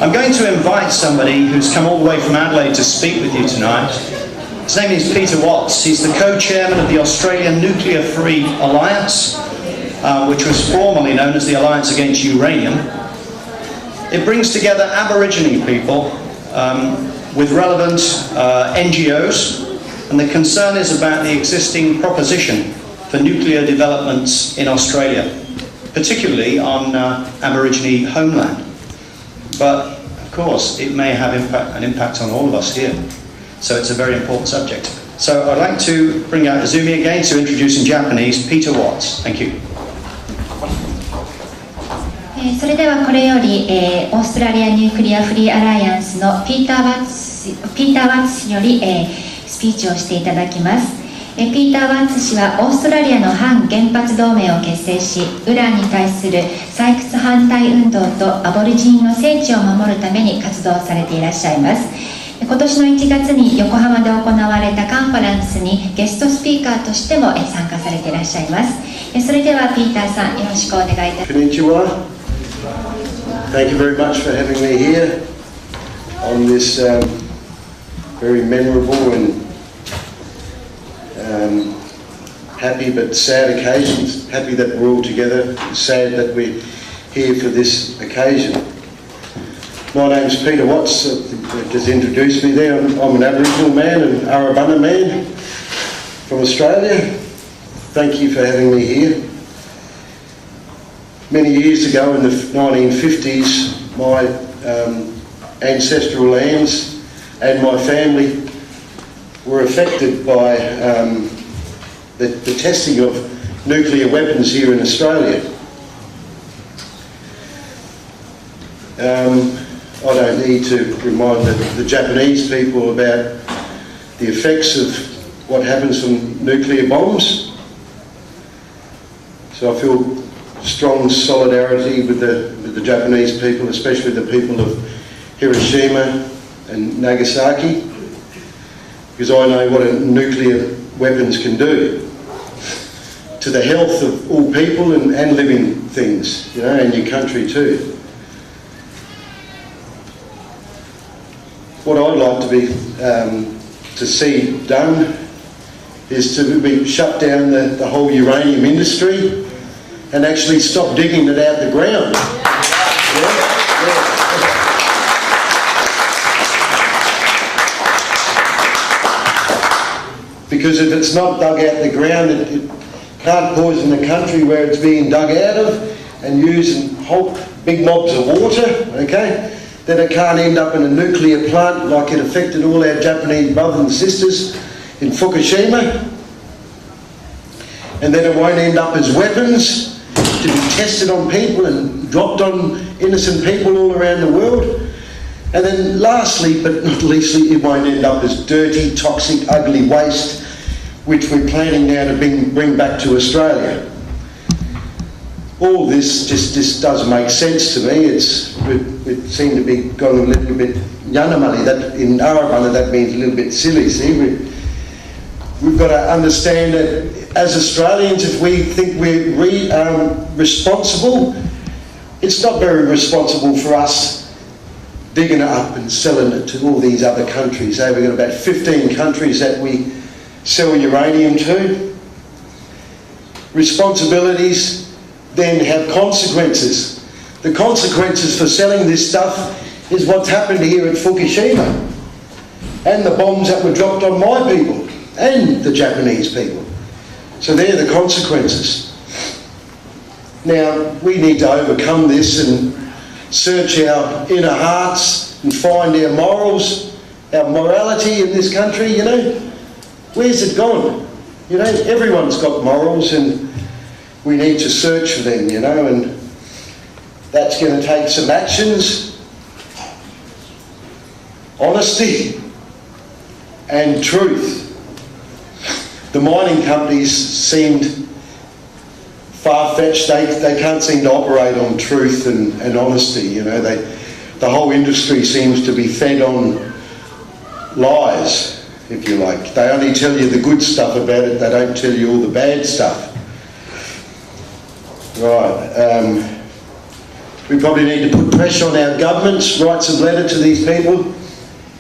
I'm going to invite somebody who's come all the way from Adelaide to speak with you tonight. His name is Peter Watts. He's the co-chairman of the Australian Nuclear Free Alliance, which was formerly known as the Alliance Against Uranium. It brings together Aborigine people with relevant NGOs, and the concern is about the existing proposition for nuclear developments in Australia, particularly on Aborigine homeland. But of course, it may have an impact on all of us here. So it's a very important subject. So I'd like to bring out Izumi again to introduce in Japanese Peter Watts. Thank you. それではこれより、オーストラリアニュークリアフリーアライアンスのピーター・ワッツ氏より、スピーチをしていただきます。ピーター・ワッツ氏はオーストラリアの反原発同盟を結成し、ウランに対する採掘反対運動とアボリジニの聖地を守るために活動されていらっしゃいます。今年の1月に横浜で行われたカンファレンスにゲストスピーカーとしても参加されていらっしゃいます。それではピーターさん、よろしくお願いいたします。Thank you very much for having me here on this very memorable and happy but sad occasion. Happy that we're all together, sad that we're here for this occasion. My name's Peter Watts, just introduced me there. I'm an Aboriginal man, an Arabunna man from Australia. Thank you for having me here. Many years ago in the 1950s, my ancestral lands and my family were affected by the testing of nuclear weapons here in Australia. I don't need to remind the Japanese people about the effects of what happens from nuclear bombs. So I feel strong solidarity with the Japanese people, especially the people of Hiroshima and Nagasaki, because I know what nuclear weapons can do to the health of all people and living things, you know, and your country too. What I'd like to see done is to shut down the whole uranium industry and actually stop digging it out the ground. Because if it's not dug out the ground, it can't poison the country where it's being dug out of and using whole big mobs of water, okay? Then it can't end up in a nuclear plant like it affected all our Japanese brothers and sisters in Fukushima. And then it won't end up as weapons to be tested on people and dropped on innocent people all around the world. And then lastly, but not leastly, it won't end up as dirty, toxic, ugly waste, which we're planning now to bring back to Australia. All this just doesn't make sense to me. It seemed to be going a little bit yanamali. That in Arabunna that means a little bit silly. See, we've got to understand that as Australians, if we think we're responsible, it's not very responsible for us digging it up and selling it to all these other countries. We've got about 15 countries that we sell uranium to. Responsibilities then have consequences. The consequences for selling this stuff is what's happened here at Fukushima and the bombs that were dropped on my people and the Japanese people. So they're the consequences. Now, we need to overcome this and search our inner hearts and find our morals, our morality in this country, you know. Where's it gone? You know, everyone's got morals and we need to search for them, you know, and that's going to take some actions, honesty and truth. The mining companies seemed far-fetched. They can't seem to operate on truth and honesty, you know. The whole industry seems to be fed on lies, if you like. They only tell you the good stuff about it, they don't tell you all the bad stuff. Right. We probably need to put pressure on our governments, write some letter to these people,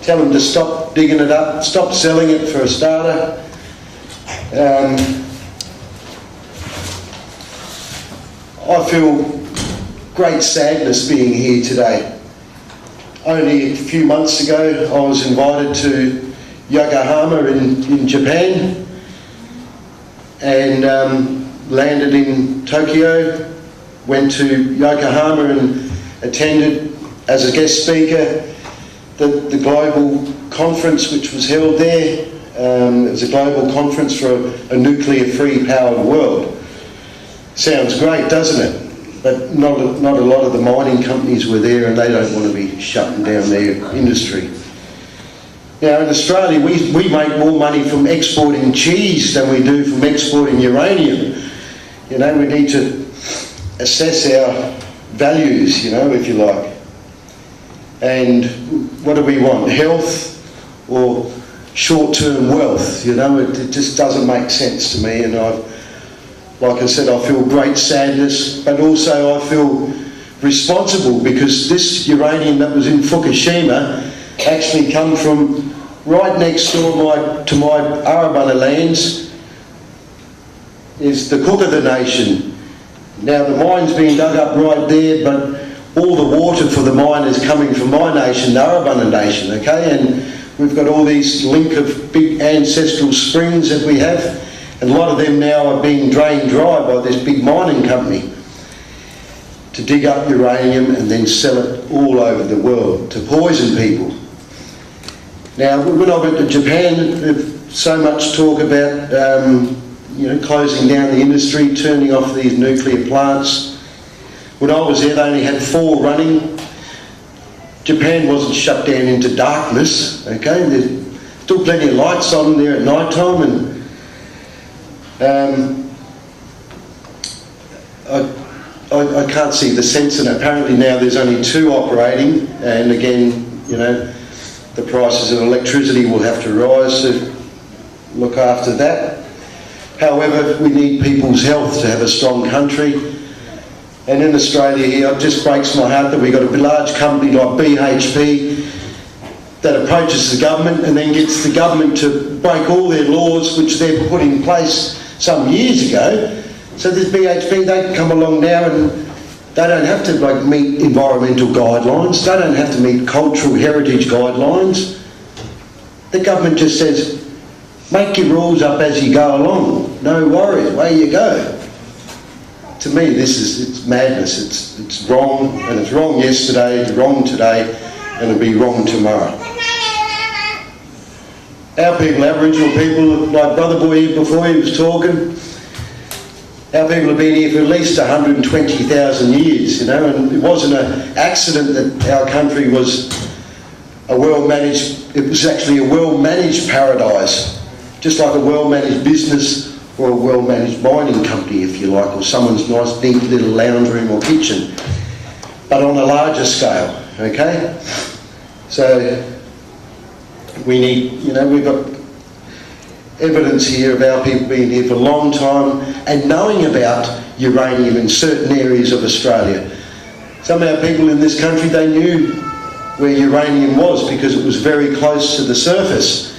tell them to stop digging it up, stop selling it for a starter. I feel great sadness being here today. Only a few months ago I was invited to Yokohama in Japan and landed in Tokyo, went to Yokohama and attended as a guest speaker the global conference which was held there. It was a global conference for a nuclear-free powered world. Sounds great, doesn't it? But not a lot of the mining companies were there, and they don't want to be shutting down their industry. Now in Australia we make more money from exporting cheese than we do from exporting uranium. You know, we need to assess our values, you know, if you like. And what do we want? Health or short-term wealth? You know, it just doesn't make sense to me, and like I said, I feel great sadness, but also I feel responsible because this uranium that was in Fukushima actually come from right next door to my Arabunna lands is the Cook of the Nation. Now the mine's being dug up right there, but all the water for the mine is coming from my nation, the Arabunna Nation, okay? And we've got all these link of big ancestral springs that we have, and a lot of them now are being drained dry by this big mining company to dig up uranium and then sell it all over the world to poison people. Now, when I went to Japan, there's so much talk about you know, closing down the industry, turning off these nuclear plants. When I was there, they only had 4 running. Japan wasn't shut down into darkness, okay? There's still plenty of lights on there at night time, and I can't see the sense in it. Apparently now there's only 2 operating, and again, you know, the prices of electricity will have to rise to look after that. However, we need people's health to have a strong country. And in Australia here, it just breaks my heart that we've got a large company like BHP that approaches the government and then gets the government to break all their laws which they've put in place some years ago. So this BHP, they come along now and they don't have to meet environmental guidelines, they don't have to meet cultural heritage guidelines. The government just says, make your rules up as you go along, no worries, away you go. To me, it's madness. It's wrong, and it's wrong yesterday, it's wrong today, and it'll be wrong tomorrow. Our people, Aboriginal people, like Brother Boy here before he was talking, our people have been here for at least 120,000 years, you know, and it wasn't an accident that our country was a well-managed, it was actually a well-managed paradise, just like a well-managed business or a well-managed mining company, if you like, or someone's nice, neat little lounge room or kitchen, but on a larger scale, okay? So we need, you know, we've got evidence here of our people being here for a long time and knowing about uranium in certain areas of Australia. Some of our people in this country, they knew where uranium was because it was very close to the surface.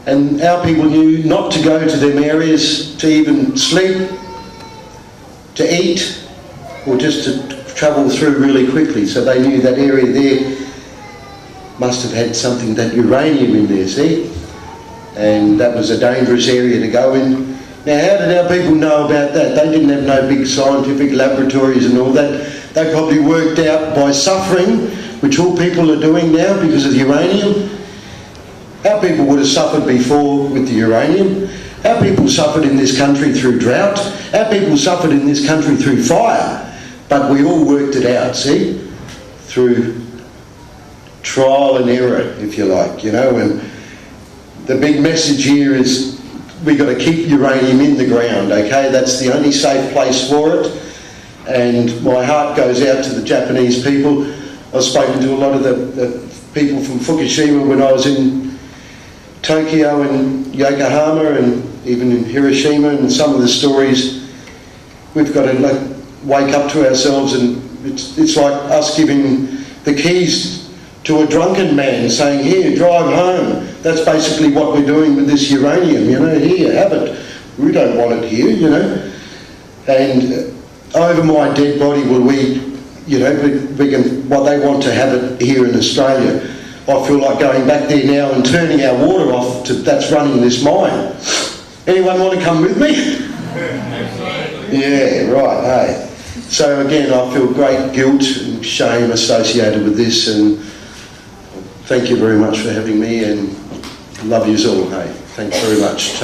And our people knew not to go to them areas to even sleep, to eat, or just to travel through really quickly. So they knew that area there must have had something, that uranium in there, see? And that was a dangerous area to go in. Now, how did our people know about that? They didn't have no big scientific laboratories and all that. They probably worked out by suffering, which all people are doing now because of uranium. Our people would have suffered before with the uranium. Our people suffered in this country through drought. Our people suffered in this country through fire. But we all worked it out, see? Through trial and error, if you like, you know. And the big message here is we've got to keep uranium in the ground, okay? That's the only safe place for it. And my heart goes out to the Japanese people. I've spoken to a lot of the people from Fukushima when I was in Tokyo and Yokohama and even in Hiroshima, and some of the stories we've got to wake up to ourselves and it's like us giving the keys to a drunken man saying, here, drive home. That's basically what we're doing with this uranium, you know, here, have it. We don't want it here, you know. And over my dead body will we, you know, we can, well, they want to have it here in Australia. I feel like going back there now and turning our water off that's running this mine. Anyone want to come with me? Yeah, right, hey. So again, I feel great guilt and shame associated with this, and thank you very much for having me, and love yous all, hey. Thanks very much.